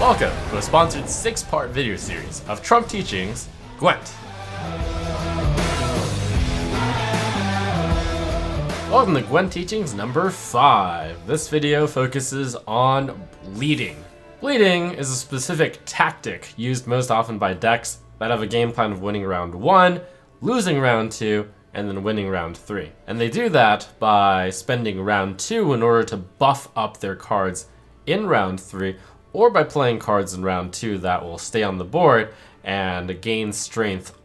Welcome to a sponsored 6-part video series of Trump teachings, Gwent. Welcome to Gwent teachings number 5. This video focuses on bleeding. Bleeding is a specific tactic used most often by decks that have a game plan of winning round 1, losing round 2, and then winning round 3. And they do that by spending round 2 in order to buff up their cards in round 3, or by playing cards in round 2 that will stay on the board and gain strength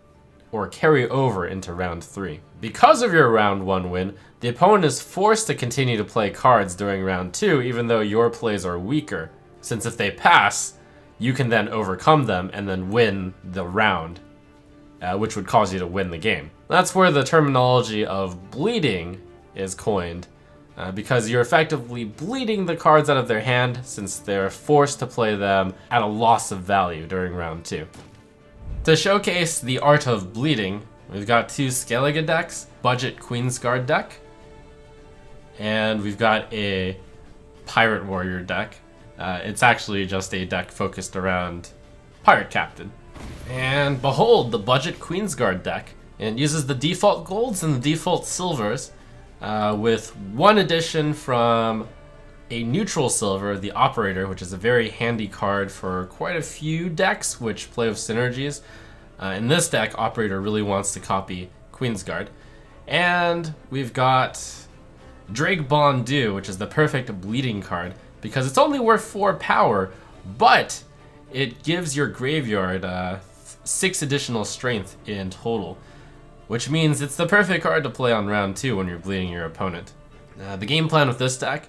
or carry over into round 3. Because of your round 1 win, the opponent is forced to continue to play cards during round 2 even though your plays are weaker, since if they pass, you can then overcome them and then win the round, which would cause you to win the game. That's where the terminology of bleeding is coined, because you're effectively bleeding the cards out of their hand since they're forced to play them at a loss of value during round 2. To showcase the art of bleeding, we've got 2 Skellige decks, budget Queensguard deck, and we've got a Pirate Warrior deck. It's actually just a deck focused around Pirate Captain. And behold, the budget Queensguard deck. It uses the default golds and the default silvers, with one addition from a neutral silver, the Operator, which is a very handy card for quite a few decks which play with synergies. In this deck, Operator really wants to copy Queensguard. And we've got Drake Bondu, which is the perfect bleeding card, because it's only worth 4 power, but it gives your graveyard 6 additional strength in total, which means it's the perfect card to play on round 2 when you're bleeding your opponent. The game plan with this deck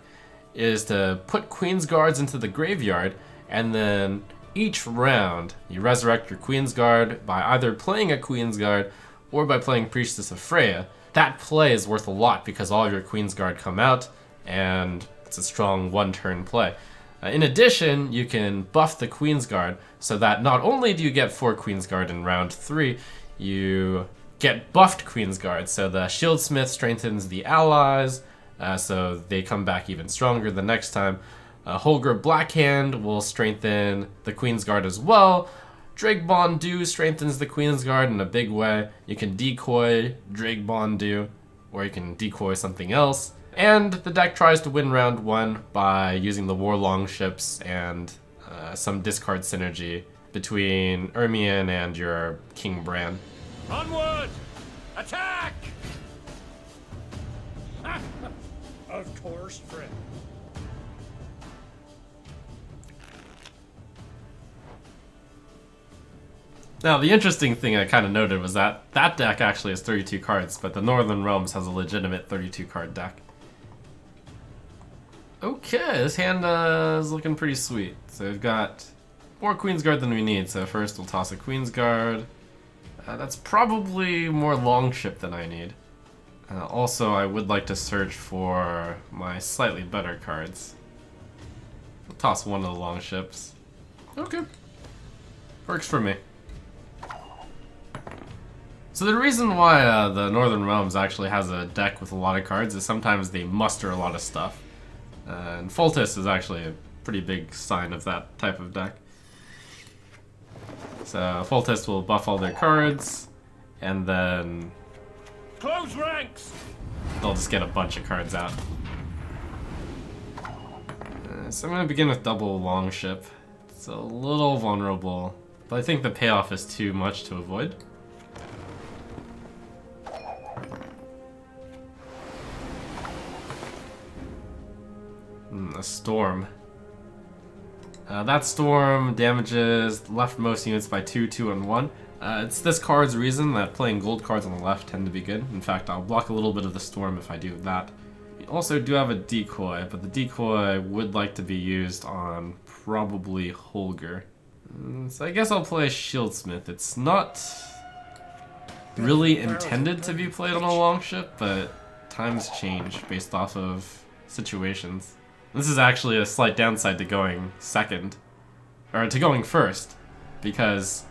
is to put Queensguards into the graveyard, and then each round you resurrect your Queensguard by either playing a Queensguard or by playing Priestess of Freya. That play is worth a lot because all of your Queensguard come out, and it's a strong 1-turn play. In addition, you can buff the Queensguard so that not only do you get 4 Queensguard in round 3, you get buffed Queensguard, so the Shieldsmith strengthens the allies, so they come back even stronger the next time. Holger Blackhand will strengthen the Queensguard as well. Drake Bondu strengthens the Queensguard in a big way. You can decoy Drake Bondu, or you can decoy something else. And the deck tries to win round 1 by using the War Longships and some discard synergy between Ermion and your King Bran. Onward! Attack! Of course, friend. Now, the interesting thing I kind of noted was that that deck actually has 32 cards, but the Northern Realms has a legitimate 32-card deck. Okay, this hand is looking pretty sweet. So we've got more Queensguard than we need, so first we'll toss a Queensguard. That's probably more Longship than I need. Also, I would like to search for my slightly better cards. I'll toss one of the Longships. Okay. Works for me. So the reason why the Northern Realms actually has a deck with a lot of cards is sometimes they muster a lot of stuff. And Foltest is actually a pretty big sign of that type of deck. So Foltest will buff all their cards, and then Close ranks! they'll just get a bunch of cards out. So I'm going to begin with double Longship. It's a little vulnerable, but I think the payoff is too much to avoid. A Storm. That Storm damages leftmost units by 2, 2, and 1. It's this card's reason that playing gold cards on the left tend to be good. In fact, I'll block a little bit of the Storm if I do that. You also do have a decoy, but the decoy would like to be used on probably Holger. So I guess I'll play Shieldsmith. It's not really intended to be played on a Longship, but times change based off of situations. This is actually a slight downside to going second, or to going first, because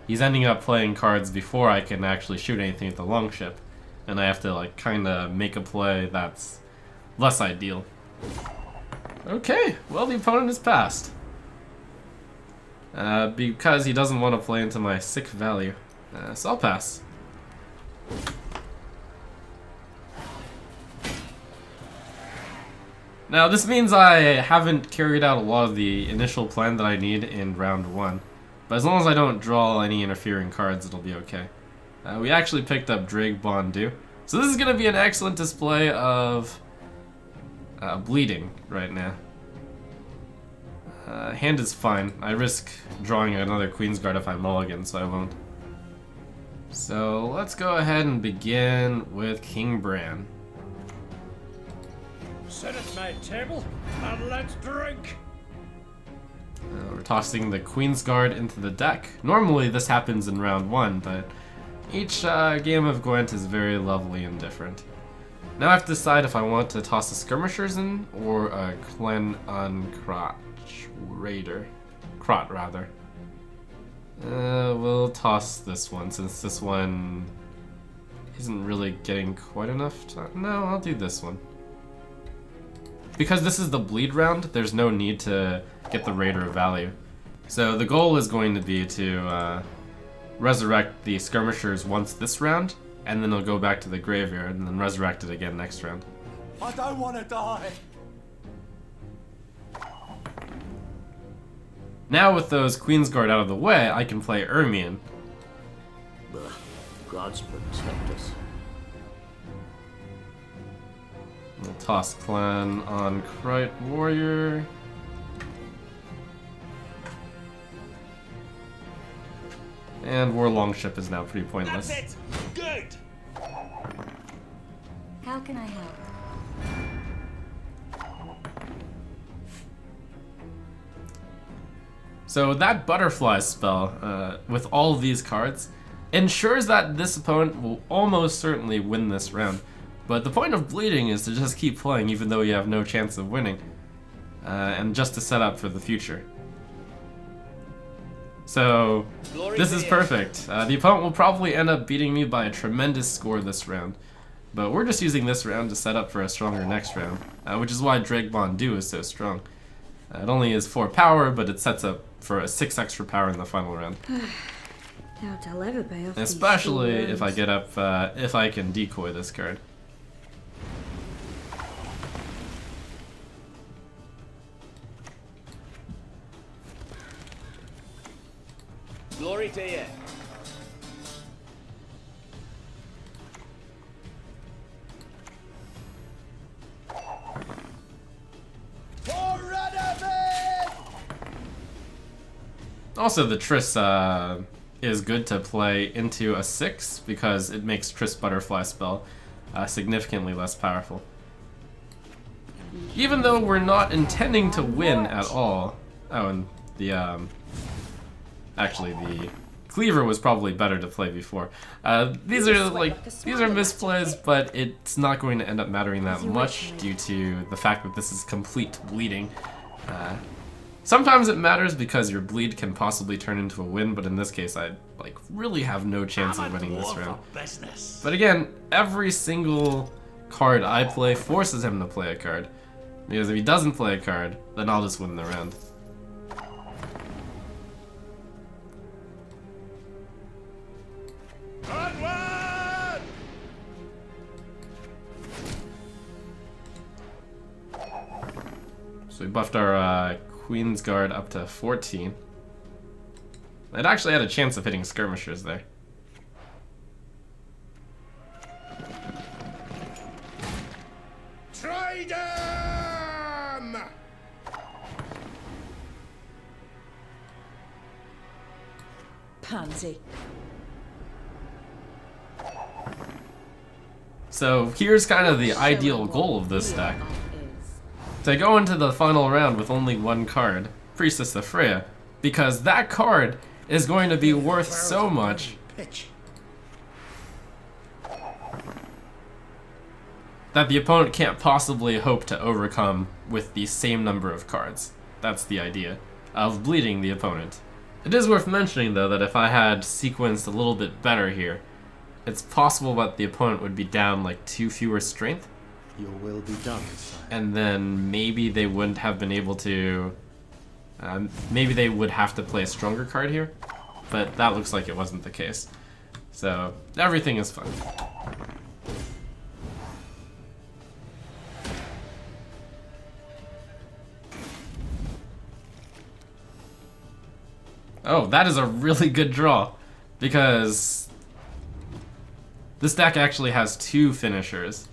he's ending up playing cards before I can actually shoot anything with the Longship, and I have to like kind of make a play that's less ideal. Okay, well the opponent has passed. because he doesn't want to play into my sick value. So I'll pass. Now this means I haven't carried out a lot of the initial plan that I need in round 1. But as long as I don't draw any interfering cards, it'll be okay. We actually picked up Drake Bondu. So this is going to be an excellent display of bleeding right now. Hand is fine. I risk drawing another Queensguard if I mulligan, so I won't. So let's go ahead and begin with King Bran. Sit at my table and let's drink. We're tossing the Queensguard into the deck. Normally this happens in round 1, but each game of Gwent is very lovely and different. Now I have to decide if I want to toss the Skirmishers in or a Clen on Raider. Krot, rather. We'll toss this one since this one isn't really getting quite enough time. No, I'll do this one. Because this is the bleed round, there's no need to get the Raider of value. So the goal is going to be to resurrect the Skirmishers once this round, and then it'll go back to the graveyard and then resurrect it again next round. I don't want to die. Now with those Queensguard out of the way, I can play Ermion. Gods protect us. We'll toss Clan on Krite Warrior. And War Longship is now pretty pointless. That's it. Good. How can I help? So that butterfly spell, with all of these cards, ensures that this opponent will almost certainly win this round. But the point of bleeding is to just keep playing even though you have no chance of winning. And just to set up for the future. So, this is perfect. The opponent will probably end up beating me by a tremendous score this round. But we're just using this round to set up for a stronger next round. Which is why Drake Bondu is so strong. It only is 4 power, but it sets up for a 6 extra power in the final round. Doubt I'll ever pay off. Especially if I get up, if I can decoy this card. Glory to you. Also, the Triss is good to play into a 6 because it makes Triss Butterfly spell significantly less powerful. Even though we're not intending to win at all. Oh, and the actually the Cleaver was probably better to play before. These are misplays, but it's not going to end up mattering that much due to the fact that this is complete bleeding. Sometimes it matters because your bleed can possibly turn into a win, but in this case I really have no chance of winning this round. But again, every single card I play forces him to play a card. Because if he doesn't play a card, then I'll just win the round. Onward! So we buffed our Queensguard up to 14. It actually had a chance of hitting Skirmishers there. Try them! Pansy. So here's kind of the ideal goal of this deck. To go into the final round with only one card, Priestess of Freya, because that card is going to be worth so much that the opponent can't possibly hope to overcome with the same number of cards. That's the idea of bleeding the opponent. It is worth mentioning though that if I had sequenced a little bit better here, it's possible that the opponent would be down 2 fewer strength. Your will be done, sire. And then maybe they wouldn't have been able to Maybe they would have to play a stronger card here, but that looks like it wasn't the case. So everything is fine. Oh, that is a really good draw, because this deck actually has 2 finishers.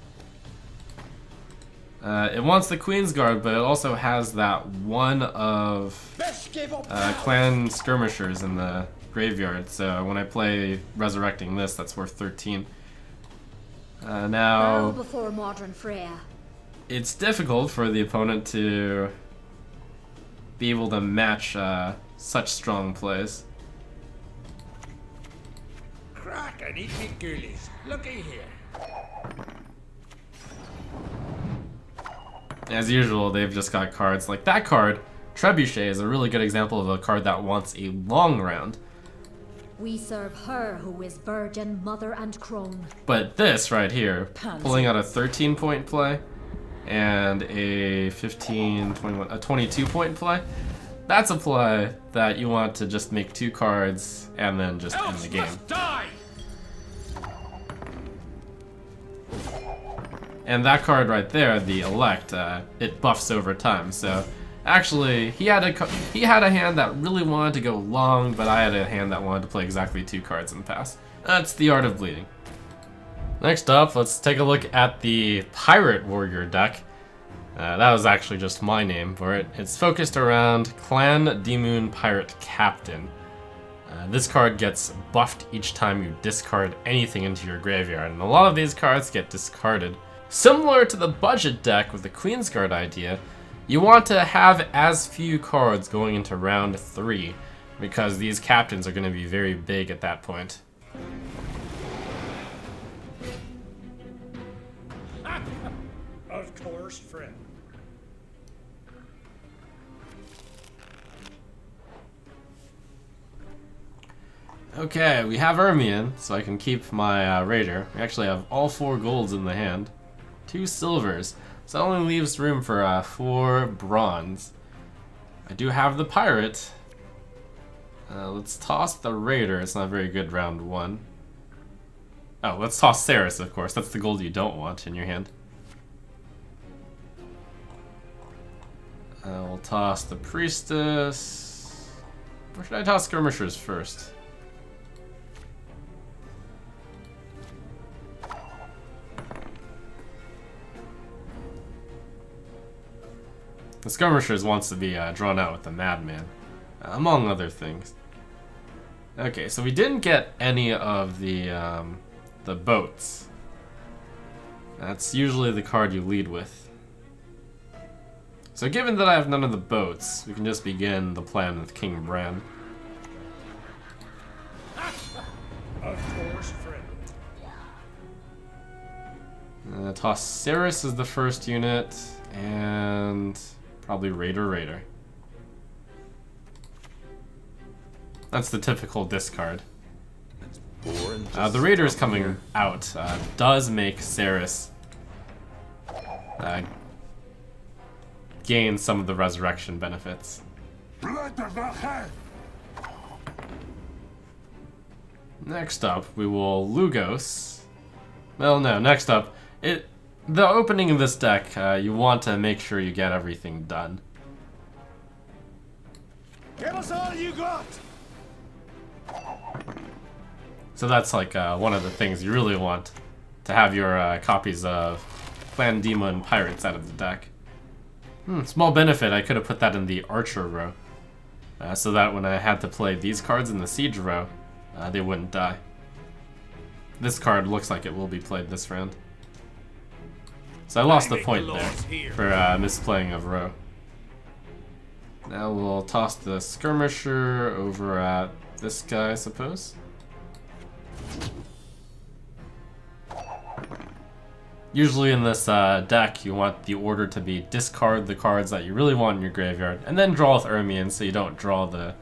It wants the Queen's Guard, but it also has that one of clan skirmishers in the graveyard. So when I play resurrecting this, that's worth 13. Now, before modern Freya. It's difficult for the opponent to be able to match such strong plays. Crack and eat me ghoulies. Looky here. As usual, they've just got cards like that card. Trebuchet is a really good example of a card that wants a long round. We serve her who is virgin, mother, and crone. But this right here, Pansy. pulling out a 13-point play and a 15, 21, a 22-point play, that's a play that you want to just make 2 cards and then just end the game. Die! And that card right there, the Elect, it buffs over time. So actually, he had a hand that really wanted to go long, but I had a hand that wanted to play exactly 2 cards and pass. That's the art of bleeding. Next up, let's take a look at the Pirate Warrior deck. That was actually just my name for it. It's focused around Clan Demoon Pirate Captain. This card gets buffed each time you discard anything into your graveyard, and a lot of these cards get discarded. Similar to the budget deck with the Queen's Guard idea, you want to have as few cards going into round 3, because these captains are going to be very big at that point. Of course, friend. Okay, we have Ermion, so I can keep my Raider. We actually have all 4 golds in the hand. 2 silvers, so that only leaves room for 4 bronze. I do have the pirate. Let's toss the Raider. It's not very good round 1. Oh, let's toss Ceres, of course. That's the gold you don't want in your hand. We'll toss the Priestess. Or should I toss Skirmishers first? The Skirmishers wants to be drawn out with the Madman, among other things. Okay, so we didn't get any of the boats. That's usually the card you lead with. So given that I have none of the boats, we can just begin the plan with King Bran. Of course, friend. Toss Ceres as the first unit, and probably Raider. That's the typical discard. The Raider is coming out. Does make Ceres gain some of the resurrection benefits. Next up, we will Lugos. Well, no, next up, the opening of this deck, you want to make sure you get everything done. Give us all you got! So that's like one of the things you really want, to have your copies of Clan Demon Pirates out of the deck. Small benefit, I could have put that in the Archer row, so that when I had to play these cards in the Siege row, they wouldn't die. This card looks like it will be played this round. So I lost the point there for misplaying of row. Now we'll toss the Skirmisher over at this guy, I suppose. Usually in this deck, you want the order to be discard the cards that you really want in your graveyard, and then draw with Ermion so you don't draw the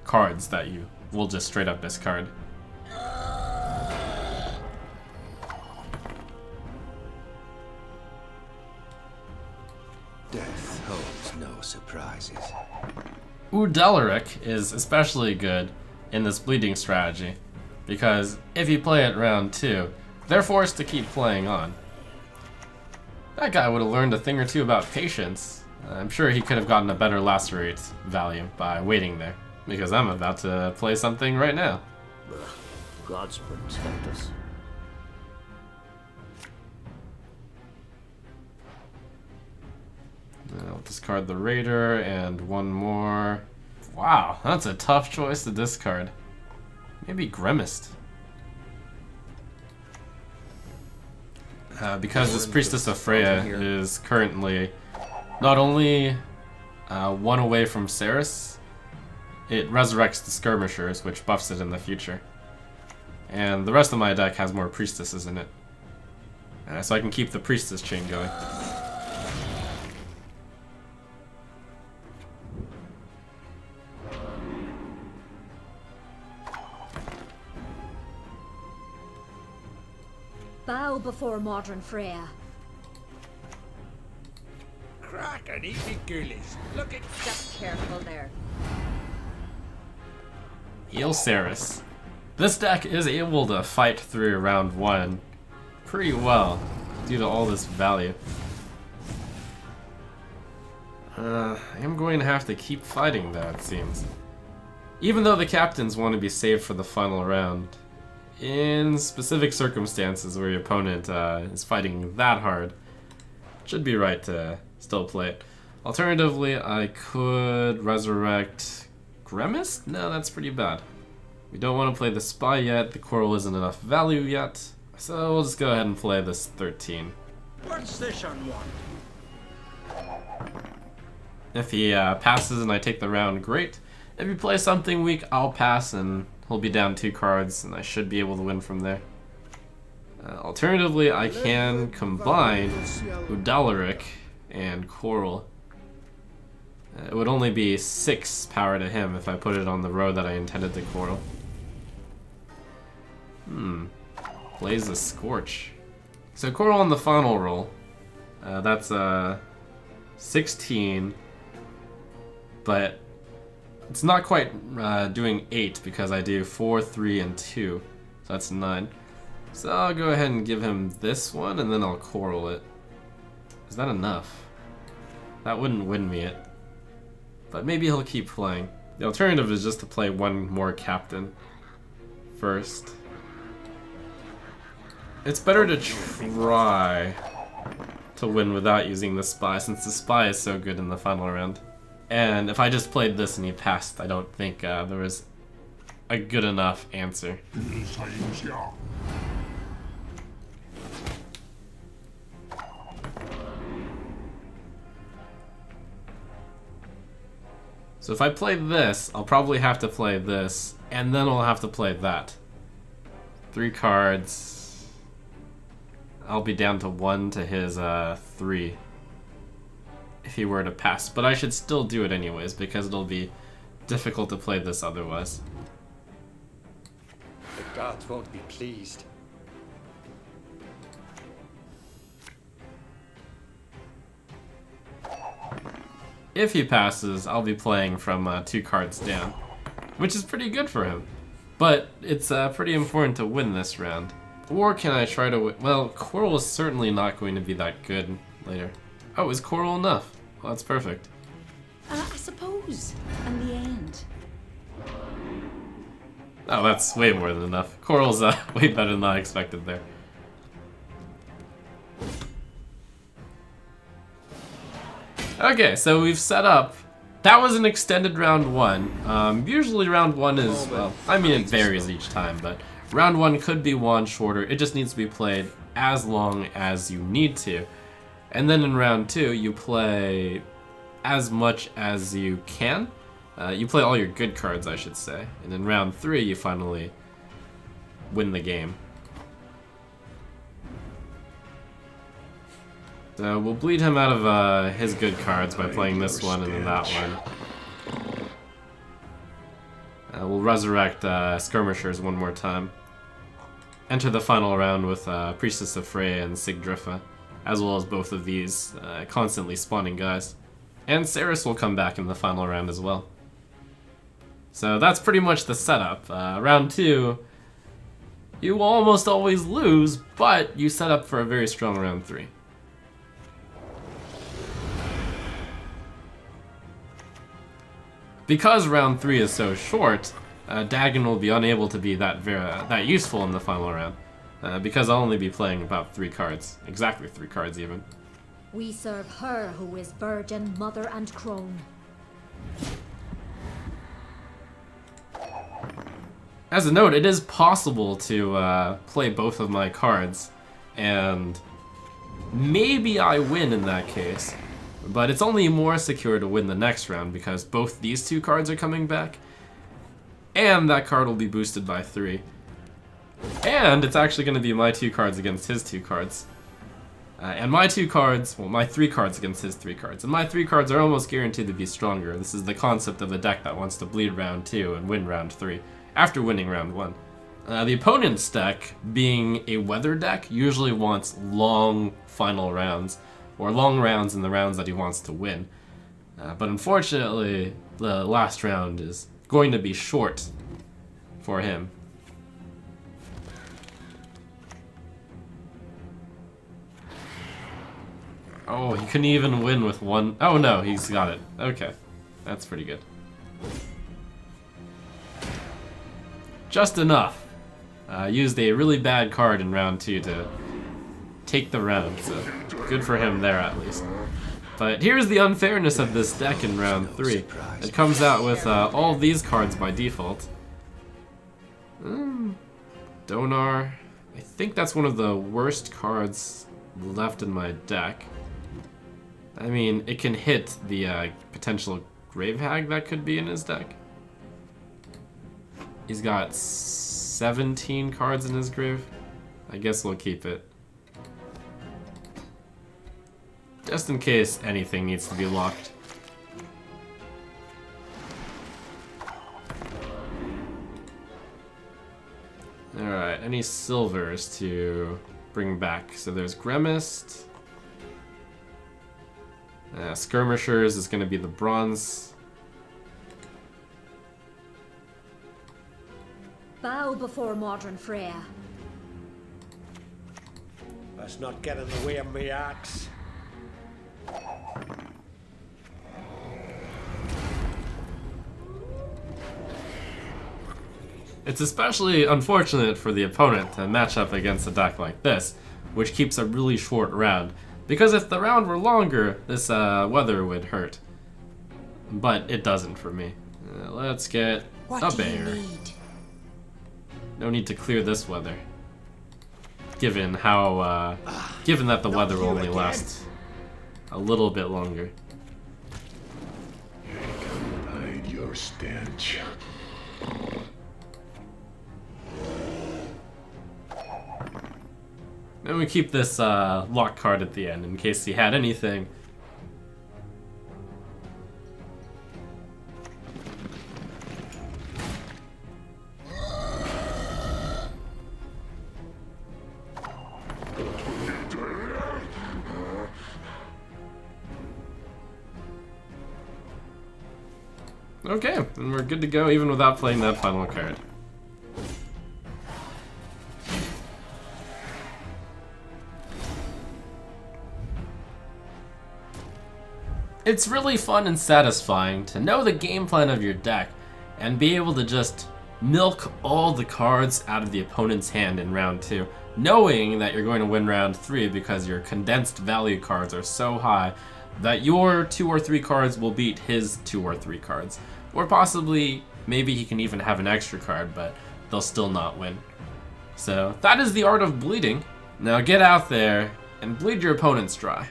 cards that you will just straight up discard. Death holds no surprises. Udalaric is especially good in this bleeding strategy, because if you play it round 2, they're forced to keep playing on. That guy would have learned a thing or two about patience. I'm sure he could have gotten a better lacerate value by waiting there, because I'm about to play something right now. Gods protect us. I'll discard the Raider and one more. Wow, that's a tough choice to discard. Maybe Grimaced. Because this Priestess of Freya is currently not only one away from Ceres, it resurrects the Skirmishers, which buffs it in the future. And the rest of my deck has more Priestesses in it. So I can keep the Priestess chain going. Bow before modern Freya. Crack and eat me ghoulies. Look at Just careful there. Heal Ceres. This deck is able to fight through round 1 pretty well due to all this value. I am going to have to keep fighting though, it seems. Even though the captains want to be saved for the final round, in specific circumstances where your opponent is fighting that hard, it should be right to still play it. Alternatively, I could resurrect Grimaced? No, that's pretty bad. We don't want to play the Spy yet, the Coral isn't enough value yet, so we'll just go ahead and play this 13. what's this on one? If he passes and I take the round, great. If you play something weak, I'll pass and he'll be down 2 cards and I should be able to win from there. Alternatively, I can combine Udalaric and Coral. It would only be 6 power to him if I put it on the row that I intended to Coral. Plays a Scorch. So Coral on the final roll. That's 16, but it's not quite doing 8 because I do 4, 3, and 2. So that's 9. So I'll go ahead and give him this one and then I'll Coral it. Is that enough? That wouldn't win me it. But maybe he'll keep playing. The alternative is just to play one more captain first. It's better to try to win without using the Spy, since the Spy is so good in the final round. And if I just played this and he passed, I don't think there was a good enough answer. So if I play this, I'll probably have to play this, and then I'll have to play that. 3 cards. I'll be down to 1 to his 3 if he were to pass. But I should still do it anyways, because it'll be difficult to play this otherwise. The gods won't be pleased. If he passes, I'll be playing from 2 cards down, which is pretty good for him. But it's pretty important to win this round. Or can I try to win? Well, Coral is certainly not going to be that good later. Oh, is Coral enough? Well, that's perfect. I suppose, in the end. Oh, that's way more than enough. Coral's way better than I expected there. Okay, so we've set up. That was an extended round 1. Usually round 1 is, well, I mean it varies each time, but round 1 could be 1 shorter. It just needs to be played as long as you need to. And then in round 2, you play as much as you can. You play all your good cards, I should say. And in round 3, you finally win the game. So we'll bleed him out of his good cards by playing this one and then that one. We'll resurrect Skirmishers one more time. Enter the final round with Priestess of Freya and Sigdrifa, as well as both of these constantly spawning guys. And Ceres will come back in the final round as well. So that's pretty much the setup. Round 2, you will almost always lose, but you set up for a very strong round 3. Because round 3 is so short, Dagon will be unable to be that useful in the final round, because I'll only be playing about 3 cards, exactly 3 cards even. We serve her who is virgin, mother, and crone. As a note, it is possible to play both of my cards, and maybe I win in that case. But it's only more secure to win the next round because both these 2 cards are coming back, and that card will be boosted by 3. And it's actually going to be my 2 cards against his 2 cards. And my 2 cards, well, my 3 cards against his 3 cards. And my 3 cards are almost guaranteed to be stronger. This is the concept of a deck that wants to bleed round 2 and win round 3, after winning round 1. The opponent's deck, being a weather deck, usually wants long final rounds, or long rounds in the rounds that he wants to win. But unfortunately, the last round is going to be short for him. Oh, he couldn't even win with 1. Oh no, he's got it. Okay, that's pretty good. Just enough. Used a really bad card in round 2 to take the round, so good for him there at least. But here's the unfairness of this deck in round 3. It comes out with all these cards by default. Donar. I think that's one of the worst cards left in my deck. I mean, it can hit the potential Grave Hag that could be in his deck. He's got 17 cards in his grave. I guess we'll keep it. Just in case anything needs to be locked. Alright, any silvers to bring back? So there's Gremist. Skirmishers is going to be the bronze. Bow before modern Freya. Let's not get in the way of me axe. It's especially unfortunate for the opponent to match up against a deck like this, which keeps a really short round. Because if the round were longer, this weather would hurt. But it doesn't for me. Let's get a bear. No need to clear this weather. Given how, given that the weather will only last a little bit longer. I can hide your stench. And we keep this lock card at the end in case he had anything. Okay, and we're good to go even without playing that final card. It's really fun and satisfying to know the game plan of your deck and be able to just milk all the cards out of the opponent's hand in round 2, knowing that you're going to win round 3 because your condensed value cards are so high that your 2 or 3 cards will beat his 2 or 3 cards. Or possibly, maybe he can even have an extra card, but they'll still not win. So that is the art of bleeding. Now get out there and bleed your opponents dry.